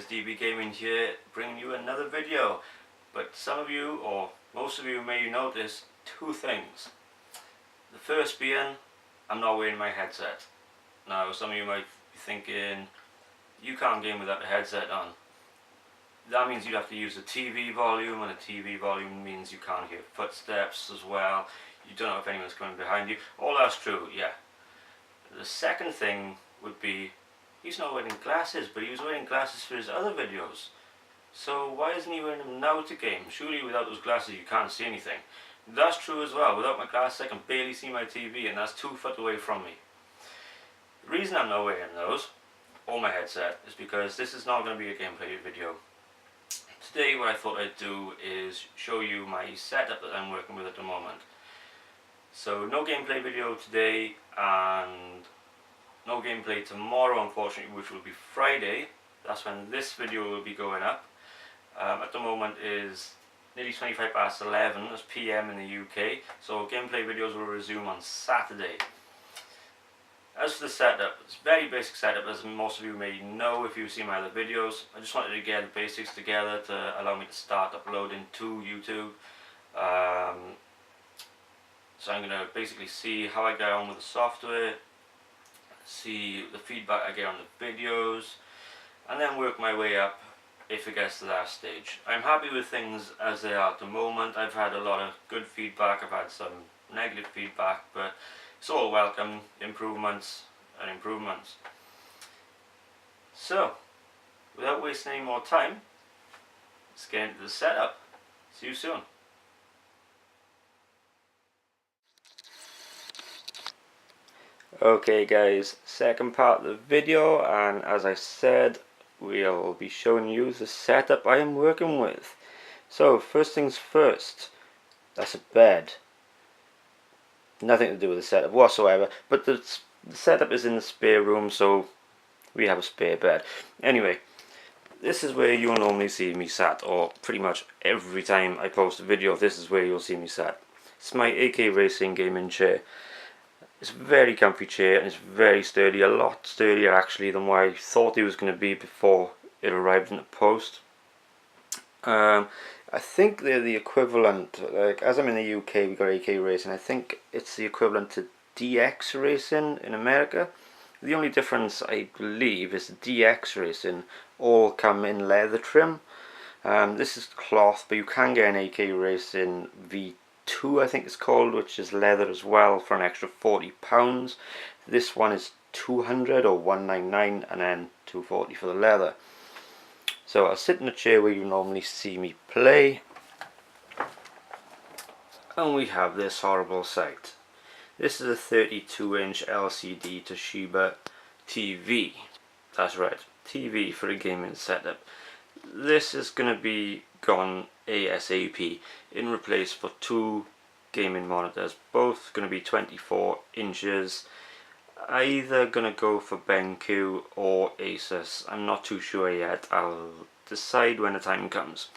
DB Gaming here, bringing you another video. But some of you, or most of you, may notice two things. The first being, I'm not wearing my headset. Now, some of you might be thinking, you can't game without a headset on. That means you'd have to use a TV volume, and a TV volume means you can't hear footsteps as well. You don't know if anyone's coming behind you. All that's true, yeah. The second thing would be, he's not wearing glasses, but he was wearing glasses for his other videos. So why isn't he wearing them now to game? Surely without those glasses you can't see anything. That's true as well. Without my glasses I can barely see my TV, and that's 2 foot away from me. The reason I'm not wearing those, or my headset, is because this is not going to be a gameplay video. Today what I thought I'd do is show you my setup that I'm working with at the moment. So no gameplay video today, and no gameplay tomorrow, unfortunately, which will be Friday. That's when this video will be going up. At the moment is nearly 25 past 11, that's PM in the UK, so gameplay videos will resume on Saturday. As for the setup, it's a very basic setup, as most of you may know if you've seen my other videos. I just wanted to get the basics together to allow me to start uploading to YouTube. So I'm going to basically see how I get on with the software, see the feedback I get on the videos, and then work my way up if it gets to that stage. I'm happy with things as they are at the moment. I've had a lot of good feedback, I've had some negative feedback, but it's all welcome. Improvements and improvements. So, without wasting any more time, let's get into the setup. See you soon. Okay guys, second part of the video, and as I said, we'll be showing you the setup I am working with. So first things first, that's a bed. Nothing to do with the setup whatsoever, but the setup is in the spare room, so we have a spare bed. Anyway, this is where you'll normally see me sat, or pretty much every time I post a video, this is where you'll see me sat. It's my AK Racing gaming chair. It's a very comfy chair, and it's very sturdy, a lot sturdier actually than what I thought it was going to be before it arrived in the post. I think they're the equivalent, like as I'm in the UK we got AK Racing, I think it's the equivalent to DX Racing in America. The only difference I believe is the DX Racing all come in leather trim. This is cloth, but you can get an AK Racing V2 I think it's called, which is leather as well, for an extra £40. This one is 200 or 199 and then 240 for the leather. So I'll sit in the chair where you normally see me play, and we have this horrible sight. This is a 32-inch LCD Toshiba TV. That's right, TV for a gaming setup. This is going to be gone ASAP in replace for 2 gaming monitors, both going to be 24 inches. Either going to go for BenQ or Asus. I'm not too sure yet. I'll decide when the time comes.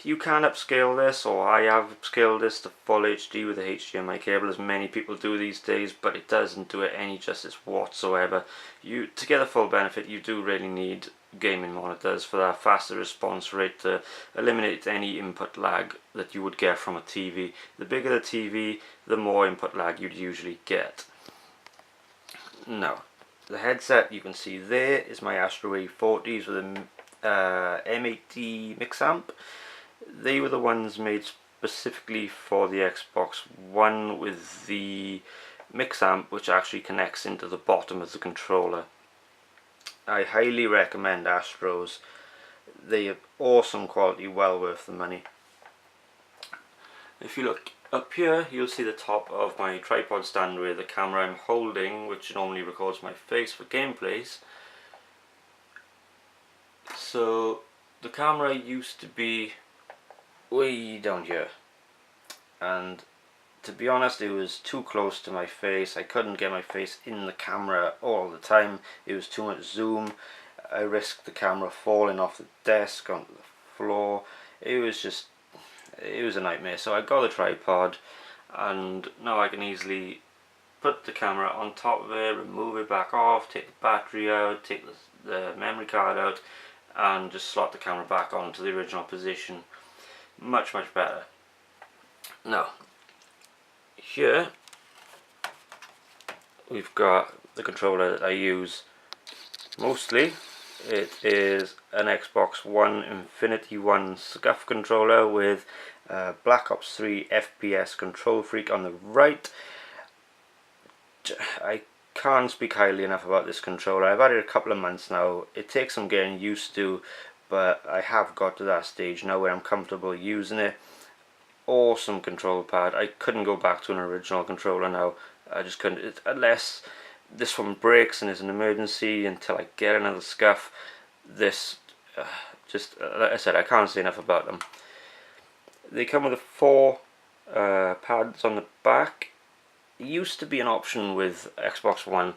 You can upscale this, or I have upscaled this to full HD with a HDMI cable, as many people do these days, but it doesn't do it any justice whatsoever. To get the full benefit, you do really need gaming monitors for that faster response rate to eliminate any input lag that you would get from a TV. The bigger the TV, the more input lag you'd usually get. Now, the headset you can see there is my Astro A40s with a M80 mix amp. They were the ones made specifically for the Xbox One, with the mix amp which actually connects into the bottom of the controller. I highly recommend Astros. They are awesome quality, well worth the money. If you look up here, you'll see the top of my tripod stand where the camera I'm holding, which normally records my face for gameplays. So the camera used to be way down here, and to be honest it was too close to my face. I couldn't get my face in the camera all the time. It was too much zoom. I risked the camera falling off the desk onto the floor. It was a nightmare. So I got a tripod, and now I can easily put the camera on top of it, remove it back off, take the battery out, take the memory card out and just slot the camera back onto the original position. Much better. Now here we've got the controller that I use mostly. It is an Xbox One Infinity One SCUF controller with Black Ops 3 FPS Control Freak on the right. I can't speak highly enough about this controller. I've had it a couple of months now. It takes some getting used to, but I have got to that stage now where I'm comfortable using it. Awesome control pad. I couldn't go back to an original controller now. I just couldn't, unless this one breaks and is an emergency until I get another SCUF. This, like I said, I can't say enough about them. They come with 4 pads on the back. It used to be an option with Xbox One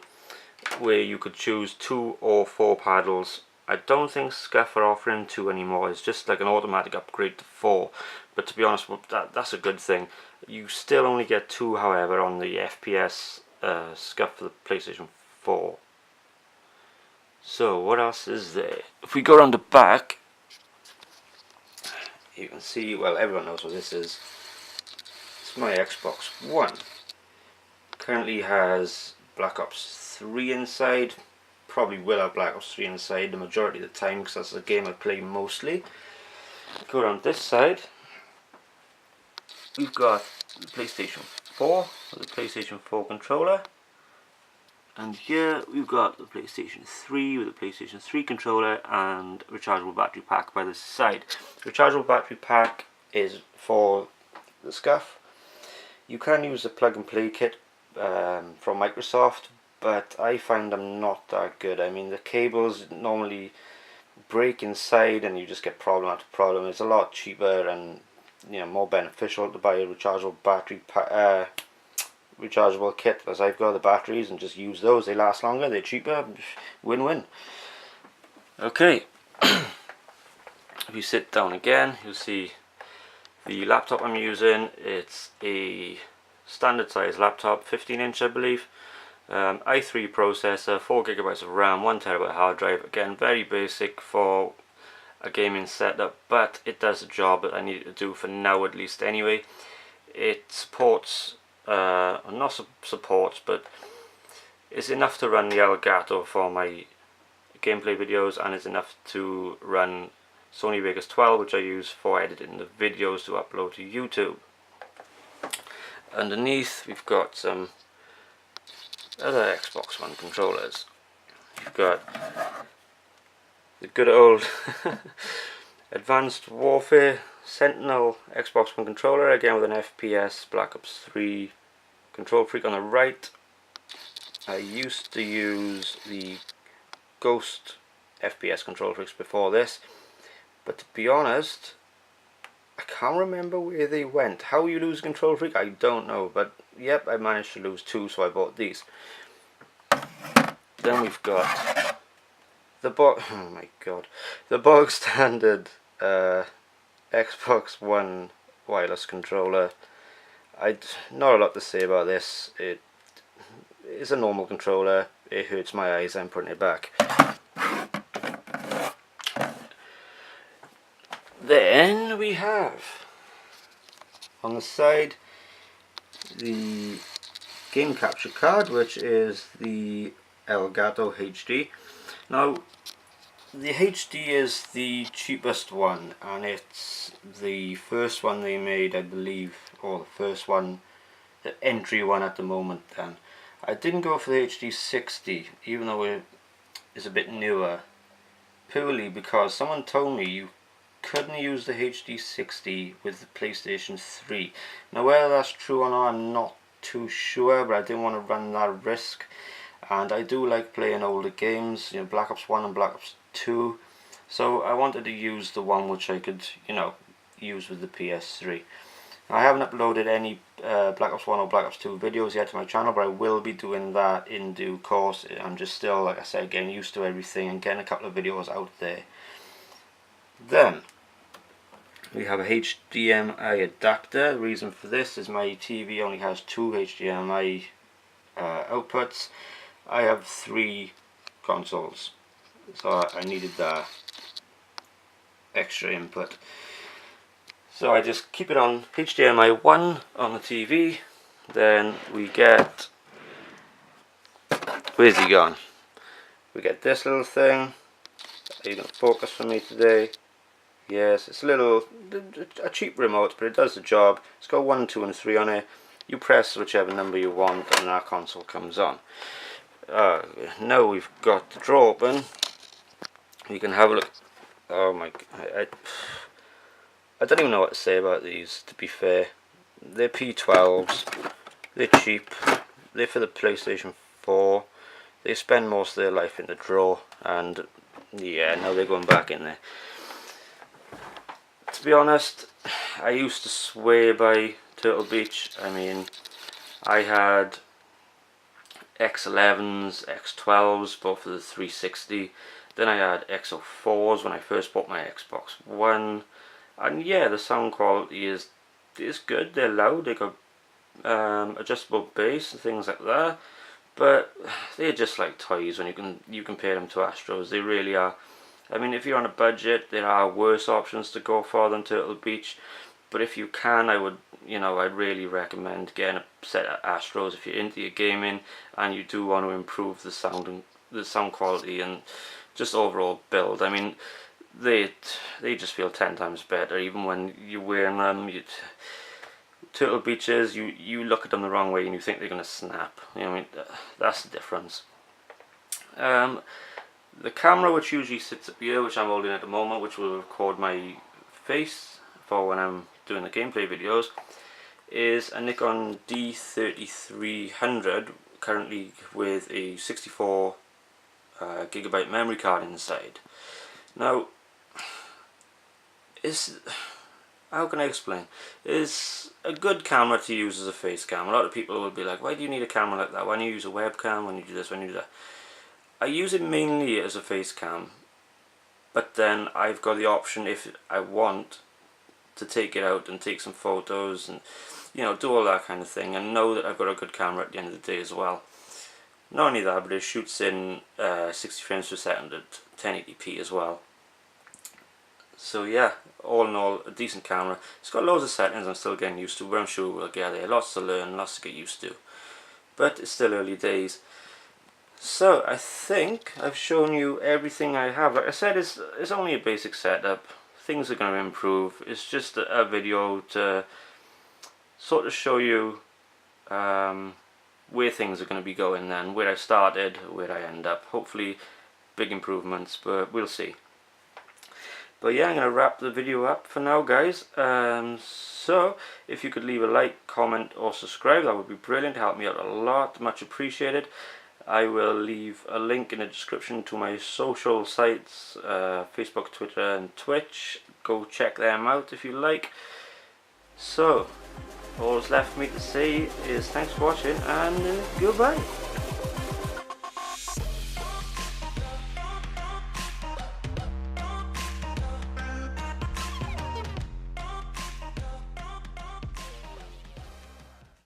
where you could choose 2 or 4 paddles. I don't think SCUF are offering 2 anymore. It's just like an automatic upgrade to 4. But to be honest, that's a good thing. You still only get 2, however, on the FPS SCUF for the PlayStation 4. So what else is there? If we go around the back, you can see, well, everyone knows what this is. It's my Xbox One. Currently has Black Ops 3 inside. Probably will have Black Ops 3 inside the majority of the time because that's the game I play mostly. Go around this side. We've got the PlayStation 4 with the PlayStation 4 controller. And here we've got the PlayStation 3 with the PlayStation 3 controller and rechargeable battery pack by the side. The rechargeable battery pack is for the SCUF. You can use the plug and play kit from Microsoft, but I find them not that good. I mean, the cables normally break inside and you just get problem after problem. It's a lot cheaper and, you know, more beneficial to buy a rechargeable battery rechargeable kit, as I've got the batteries and just use those. They last longer, they're cheaper, win-win. Okay, if you sit down again, you'll see the laptop I'm using. It's a standard size laptop, 15-inch I believe. i3 processor, 4GB of RAM, 1TB hard drive. Again, very basic for a gaming setup, but it does the job that I need it to do for now, at least anyway. It supports not supports, but it's enough to run the Elgato for my gameplay videos, and it's enough to run Sony Vegas 12, which I use for editing the videos to upload to YouTube. Underneath we've got some other Xbox One controllers. You've got the good old Advanced Warfare Sentinel Xbox One controller, again with an FPS Black Ops 3 Control Freak on the right. I used to use the Ghost FPS Control Freaks before this, but to be honest, I can't remember where they went. How you lose Control Freak, I don't know, but yep, I managed to lose 2, so I bought these. Then we've got the the bog standard Xbox One wireless controller. Not a lot to say about this. It is a normal controller. It hurts my eyes. I'm putting it back. Then we have on the side the game capture card, which is the Elgato HD. Now the HD is the cheapest one, and it's the first one they made, I believe, or the first one, the entry one at the moment. Then I didn't go for the HD 60, even though it is a bit newer, purely because someone told me you couldn't use the HD 60 with the PlayStation 3. Now whether that's true or not, I'm not too sure, but I didn't want to run that risk. And I do like playing older games, you know, Black Ops 1 and Black Ops 2. So I wanted to use the one which I could, you know, use with the PS3. Now, I haven't uploaded any Black Ops 1 or Black Ops 2 videos yet to my channel, but I will be doing that in due course. I'm just still, like I said, getting used to everything and getting a couple of videos out there. Then we have a HDMI adapter. The reason for this is my TV only has 2 HDMI outputs. I have 3 consoles. so I needed that extra input. So I just keep it on HDMI 1 on the TV. Then we get, where's he gone? We get this little thing. Are you going to focus for me today? Yes, it's a cheap remote, but it does the job. It's got 1, 2 and 3 on it. You press whichever number you want and our console comes on. Now we've got the drawer open. You can have a look. Oh my god, I don't even know what to say about these, to be fair. They're P12s, they're cheap, they're for the PlayStation 4. They spend most of their life in the drawer, and yeah, now they're going back in there. To be honest, I used to swear by Turtle Beach. I mean, I had X11s, X12s, both for the 360. Then I had X04s when I first bought my Xbox One. And yeah, the sound quality is good. They're loud. They got adjustable bass and things like that. But they're just like toys when you compare them to Astros. They really are. I mean, if you're on a budget, there are worse options to go for than Turtle Beach. But if you can, I'd really recommend getting a set of Astros if you're into your gaming and you do want to improve the sound quality and just overall build. I mean, they just feel 10 times better even when you're wearing them. Turtle Beaches, you look at them the wrong way and you think they're going to snap. You know, I mean, that's the difference. The camera, which usually sits up here, which I'm holding at the moment, which will record my face for when I'm doing the gameplay videos, is a Nikon D3300, currently with a 64 gigabyte memory card inside. Now, how can I explain? It's a good camera to use as a face cam. A lot of people will be like, why do you need a camera like that? Why don't you use a webcam? When you do this, when you do that? I use it mainly as a face cam, but then I've got the option, if I want, to take it out and take some photos and, you know, do all that kind of thing, and know that I've got a good camera at the end of the day as well. Not only that, but it shoots in 60 frames per second at 1080p as well. So yeah, all in all, a decent camera. It's got loads of settings I'm still getting used to, but I'm sure we'll get there. Lots to learn, lots to get used to. But it's still early days. So I think I've shown you everything I have. Like I said, it's only a basic setup. Things are going to improve. It's just a video to sort of show you where things are going to be going then, where I started, where I end up. Hopefully big improvements, but we'll see. But yeah, I'm going to wrap the video up for now, guys. So if you could leave a like, comment or subscribe, that would be brilliant. Help me out a lot, much appreciated. I will leave a link in the description to my social sites, Facebook, Twitter and Twitch. Go check them out if you like. So all that's left for me to say is thanks for watching and goodbye.